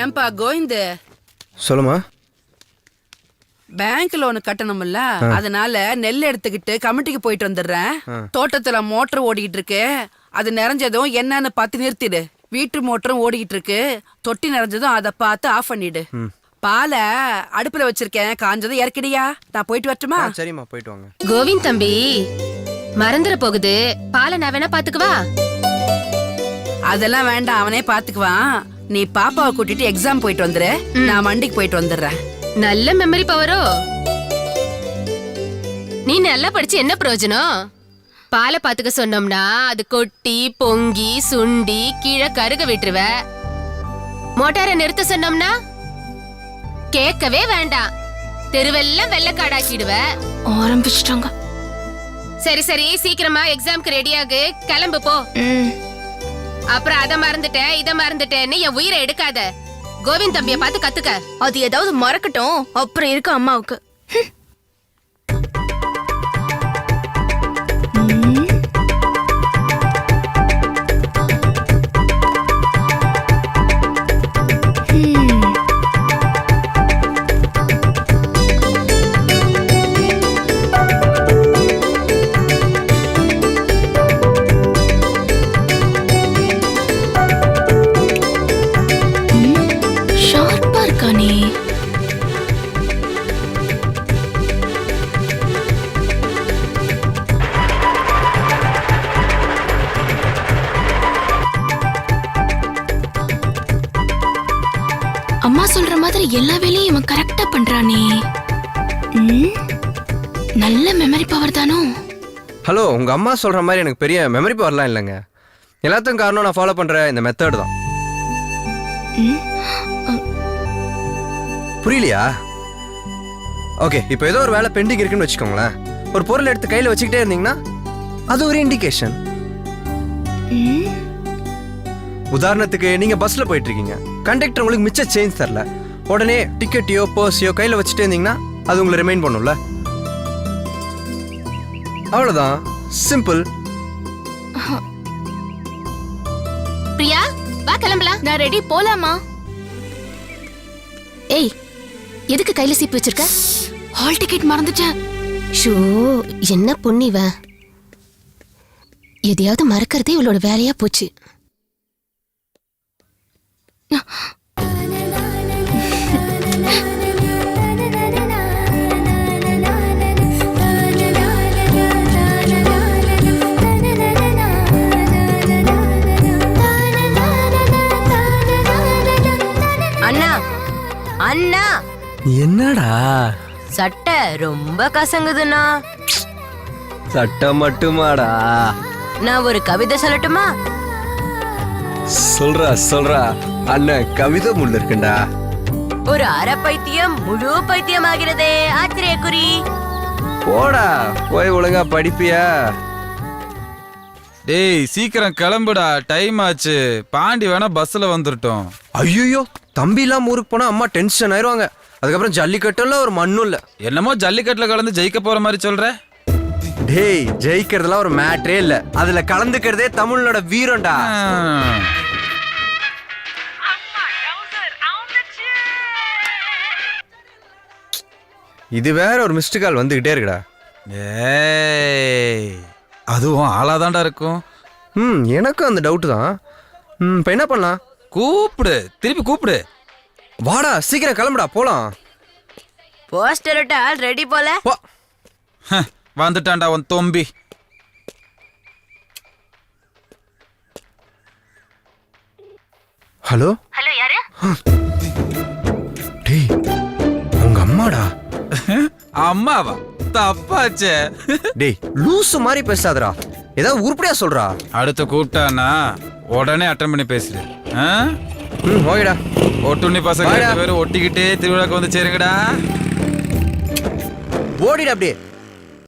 ஏன்பா கோவிந்து, சொல்லுமா. Bank loan கட்டணும்ல, அதனால நெல் எடுத்துக்கிட்டு கமிட்டிக்கு போயிட்டு வந்துடுறேன். தோட்டத்துல மோட்டர் ஓடிக்கிட்டு இருக்கு, அது நிறைஞ்சதும் என்னன்னு பார்த்து நிறுத்திடு. வீட்டு மோட்டரும் ஓடிக்கிட்டு இருக்கு, தொட்டி நிறைஞ்சதும் அதை பார்த்து ஆஃப் பண்ணிடு. பாலை அடுப்புல வச்சிருக்கேன், காஞ்சதும் இறக்கிடியா. நான் போயிட்டு வரட்டுமா? சரிம்மா, போயிட்டு வாங்க. கோவிந்த் தம்பி, மறந்துட போகுது. பாலை நான் வேணா பாத்துக்குவா? அதெல்லாம் வேண்டாம், அவனே பாத்துக்குவான். நீ பாப்பாவை கூட்டிட்டு எக்ஸாம் போயிட்டு வந்துரு, நான் வண்டிக்கு போயிட்டு வந்துடுறேன். நல்ல மெமரி பவரோ. நீ நல்லா படிச்சு என்ன பிரயோஜனம்? பாலை பாத்துக்க சொன்னோம்னா அது கொட்டி பொங்கி சுண்டி கீழே கருக விட்டுருவ. மோட்டாரை நிறுத்த சொன்னோம்னா கேட்கவே வேண்டாம், தெருவெல்லாம் வெள்ளக்காடாக்கிடுவ. ஆரம்பிச்சிட்டாங்க. சரி சரி, சீக்கிரமா எக்ஸாம்க்கு ரெடியாகு, கிளம்பு போ. அப்புறம் அத மறந்துட்டேன் இத மறந்துட்டேன்னு என் உயிரை எடுக்காத. கோவிந்த் தம்பிய பார்த்து கத்துக்க. அது ஏதாவது மறக்கட்டும், அப்புறம் இருக்கு அம்மாவுக்கு. அம்மா சொல்ற மாதிரி எல்லா வேலையும் இவன் கரெக்டா பண்றானே. நல்ல மெமரி பவர் தானோ? ஹலோ, உங்க அம்மா சொல்ற மாதிரி எனக்கு பெரிய மெமரி பவர்லாம் இல்லைங்க. எல்லாத்துக்கும் காரணம் நான் ஃபாலோ பண்ற இந்த மெத்தட் தான். புரியலையா? ஓகே, இப்போ ஏதோ ஒரு வேலை பெண்டிங் இருக்குன்னு வச்சுக்கோங்களேன். ஒரு பொருள் எடுத்து கையில் வச்சுக்கிட்டே இருந்தீங்கன்னா அது ஒரு இண்டிகேஷன். உதாரணத்துக்கு நீங்க பஸ்ல போயிட்டு இருக்கீங்க, கண்டக்டர் உங்களுக்கு மிச்ச சேஞ்ச் தரல, உடனே டிக்கெட்டையோ பர்ஸையோ கையில வச்சுட்டே இருந்தீங்கன்னா அது உங்களை ரிமைண்ட் பண்ணும்ல. அவ்வளவுதான், சிம்பிள். பிரியா, வா கிளம்பலாம். நான் ரெடி, போலாமா? ஏய், எதுக்கு கையில சீப்பு வச்சிருக்க? ஹால் டிக்கெட் மறந்துட்டேன். ஷோ, என்ன பொண்ணிவ, எதையாவது மறக்கிறதே இவளோட வேலையா போச்சு. அண்ணா அண்ணா, என்னடா சட்டை ரொம்ப கசங்குதுண்ணா. சட்டம் மட்டுமாடா? நான் ஒரு கவிதை சொல்லட்டுமா? சொல்றா அண்ணன், கவிதை முள்ள இருக்குண்டா. ஒரு அரை பைத்தியம் முழு பைத்தியம் ஆகிறதே ஆச்சரியக்குறி. போடா, போய் ஒழுங்கா படிப்பியா? டேய் சீக்கிரம் கிளம்புடா, டைம் ஆச்சு. பாண்டி வேணா பஸ்ல வந்துட்டோம். ஐயோ, தம்பிலாம் ஊருக்கு போனா அம்மா டென்ஷன் ஆயிருவாங்க. அதுக்கப்புறம் ஜல்லிக்கட்டுல ஒரு மண்ணும் இல்ல. என்னமோ ஜல்லிக்கட்டுல கலந்து ஜெயிக்க போற மாதிரி சொல்ற. டேய், ஜெயிக்கிறதுலாம் ஒரு மேட்டரே இல்ல, அதுல கலந்துக்கிறதே தமிழோட வீரம்டா. இது வேற ஒரு மிஸ்டு கால் வந்துகிட்டே இருக்குடா. ஏய், அதுவும் ஆளாதான்டா இருக்கும். எனக்கும் அந்த டவுட் தான். இப்ப என்ன பண்ணலாம்? கூப்பிடு, திருப்பி கூப்பிடு. வாடா, சீக்கிரம் கிளம்புடா, போலாம். போஸ்டர் ஆல் ரெடி போல. வந்துட்டான்டா உன் தொம்பி. ஹலோ ஹலோ, யாரு? டேய், உங்க அம்மாடா. அம்மாவா? தப்பாச்சே. டேய், லூசு மாதிரி பேசாதடா, ஏதாவது உருப்படியா சொல்றா. அடுத்து கூப்பிட்டானா உடனே அட்டன் பண்ணி பேசுற. ஓகேடா. ஒட்டுண்ணி பசங்க ரெண்டு பேரும் ஒட்டிக்கிட்டே திருவிழாக்கு வந்து சேருங்கடா. ஓடிடா அப்படியே.